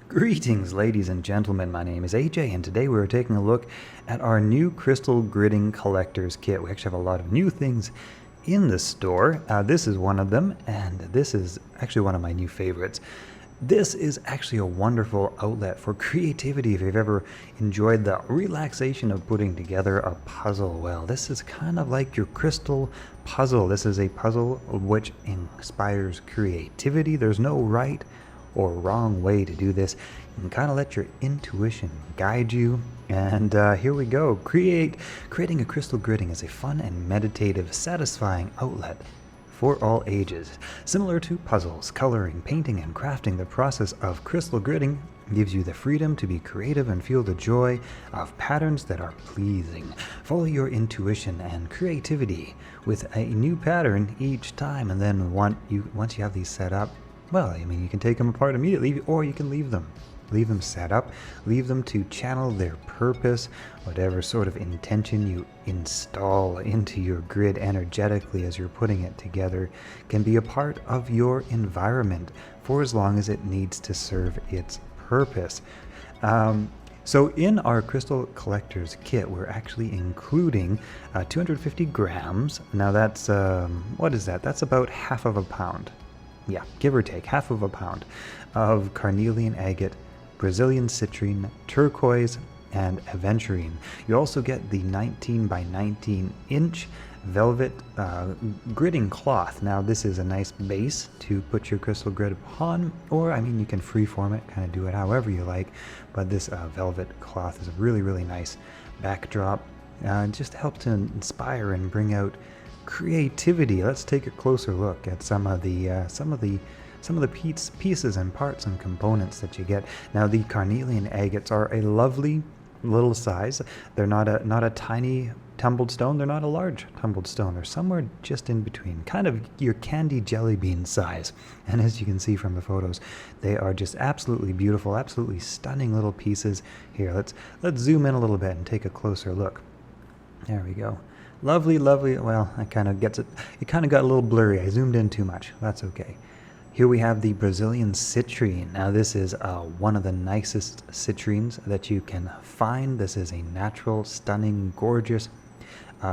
Greetings, ladies and gentlemen. My name is AJ, and today we're taking a look at our new crystal gridding collector's kit. We actually have a lot of new things in the store. This is one of them, and this is actually one of my new favorites. This is actually a wonderful outlet for creativity if you've ever enjoyed the relaxation of putting together a puzzle. Well, this is kind of like your crystal puzzle. This is a puzzle which inspires creativity. There's no right or wrong way to do this. You can kind of let your intuition guide you. And here we go. Creating a crystal gridding is a fun and meditative, satisfying outlet for all ages. Similar to puzzles, coloring, painting, and crafting, the process of crystal gridding gives you the freedom to be creative and feel the joy of patterns that are pleasing. Follow your intuition and creativity with a new pattern each time, and then once you have these set up, well, I mean, you can take them apart immediately, or you can leave them. Leave them set up, leave them to channel their purpose, whatever sort of intention you install into your grid energetically as you're putting it together can be a part of your environment for as long as it needs to serve its purpose. So in our crystal collector's kit, we're actually including 250 grams. Now that's, what is that? That's about half of a pound. Yeah, give or take, half of a pound of carnelian agate, Brazilian citrine, turquoise, and aventurine. You also get the 19 by 19 inch velvet gridding cloth. Now this is a nice base to put your crystal grid upon, or I mean you can freeform it, kind of do it however you like, but this velvet cloth is a really nice backdrop. Just help to inspire and bring out creativity. Let's take a closer look at some of the pieces and parts and components that you get. Now the carnelian agates are a lovely little size. They're not a tiny tumbled stone. They're not a large tumbled stone. They're somewhere just in between, kind of your candy jelly bean size. And as you can see from the photos, they are just absolutely beautiful, absolutely stunning little pieces. Here, let's zoom in a little bit and take a closer look. There we go. Lovely, well, it kind of got a little blurry. I zoomed in too much. That's okay. Here we have the Brazilian citrine. Now this is one of the nicest citrines that you can find. This is a natural, stunning, gorgeous,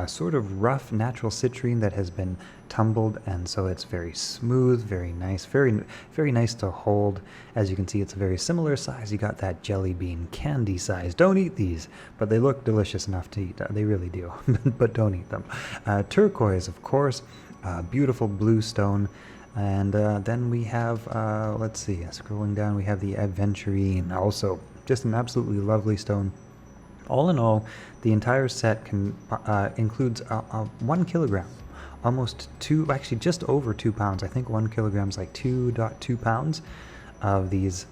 sort of rough natural citrine that has been tumbled, and so it's very smooth, very nice, very nice to hold. As you can see, it's a very similar size. You got that jelly bean candy size. Don't eat these, but they look delicious enough to eat. They really do, but don't eat them. Turquoise, of course, beautiful blue stone. And then we have, let's see, scrolling down, we have the aventurine, also just an absolutely lovely stone. All in all, the entire set includes 1 kilogram, actually just over 2 pounds. I think 1 kilogram is like 2.2 pounds of these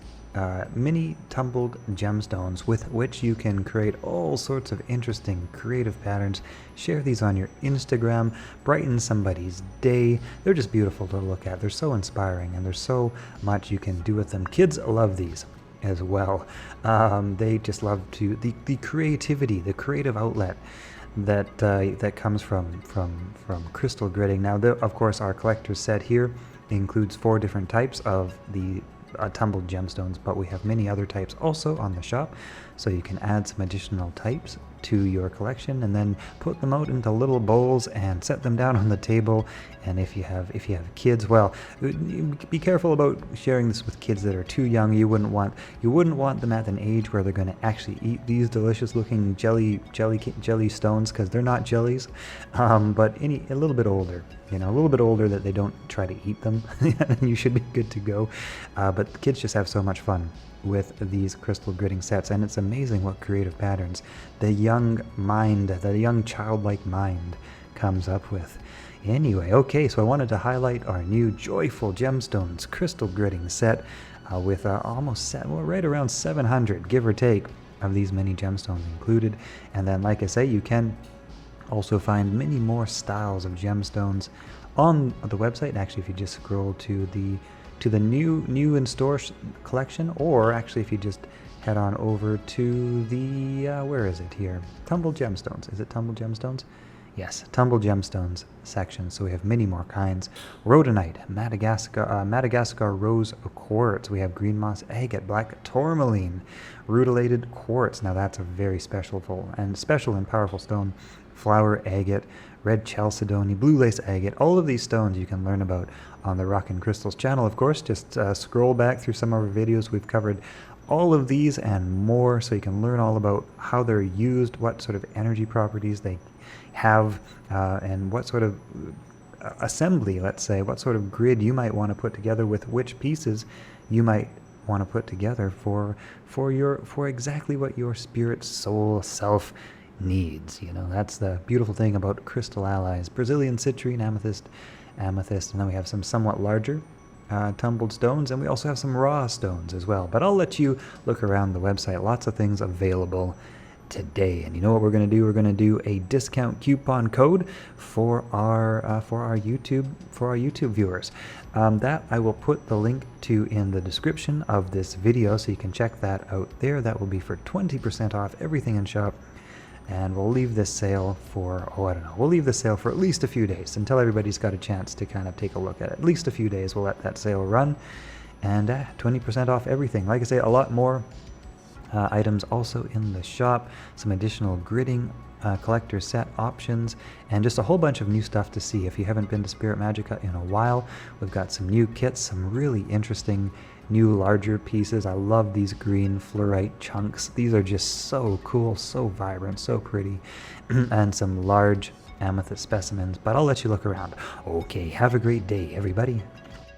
mini tumbled gemstones with which you can create all sorts of interesting creative patterns. Share these on your Instagram, brighten somebody's day. They're just beautiful to look at. They're so inspiring, and there's so much you can do with them. Kids love these as well. They just love the creativity, the creative outlet that comes from crystal gridding. Now, of course, our collector's set here includes 4 different types of the tumbled gemstones, but we have many other types also on the shop, so you can add some additional types to your collection and then put them out into little bowls and set them down on the table. And if you have kids, well, be careful about sharing this with kids that are too young. You wouldn't want them at an age where they're going to actually eat these delicious looking jelly stones, because they're not jellies, but a little bit older, a little bit older, that they don't try to eat them. You should be good to go. But kids just have so much fun with these crystal gridding sets, and it's amazing what creative patterns the young childlike mind comes up with. Anyway, okay, so I wanted to highlight our new Joyful Gemstones crystal gridding set with right around 700, give or take, of these many gemstones included. And then, like I say, you can also find many more styles of gemstones on the website. Actually, if you just scroll to the new in-store collection, or actually if you just head on over to the, where is it here? Tumbled Gemstones. Is it Tumbled Gemstones? Yes, tumble gemstones section. So we have many more kinds. Rhodonite, Madagascar rose quartz. We have green moss agate, black tourmaline, rutilated quartz. Now that's a very special and powerful stone. Flower agate, red chalcedony, blue lace agate. All of these stones you can learn about on the Rock and Crystals channel. Of course, just scroll back through some of our videos. We've covered all of these and more, so you can learn all about how they're used, what sort of energy properties they have, and what sort of assembly, let's say, what sort of grid you might want to put together with which pieces you might want to put together for exactly what your spirit, soul, self needs. You know, that's the beautiful thing about crystal allies: Brazilian citrine, amethyst, and then we have some somewhat larger tumbled stones, and we also have some raw stones as well. But I'll let you look around the website. Lots of things available today. And you know what we're going to do? We're going to do a discount coupon code for our YouTube viewers. That I will put the link to in the description of this video, so you can check that out there. That will be for 20% off everything in shop. And we'll leave this sale for, we'll leave this sale for at least a few days until everybody's got a chance to kind of take a look at it. At least a few days we'll let that sale run. And 20% off everything. Like I say, a lot more items also in the shop. Some additional gridding collector set options, and just a whole bunch of new stuff to see. If you haven't been to Spirit Magica in a while, we've got some new kits, some really interesting new larger pieces. I love these green fluorite chunks. These are just so cool, so vibrant, so pretty. And some large amethyst specimens, but I'll let you look around. Okay, have a great day, everybody.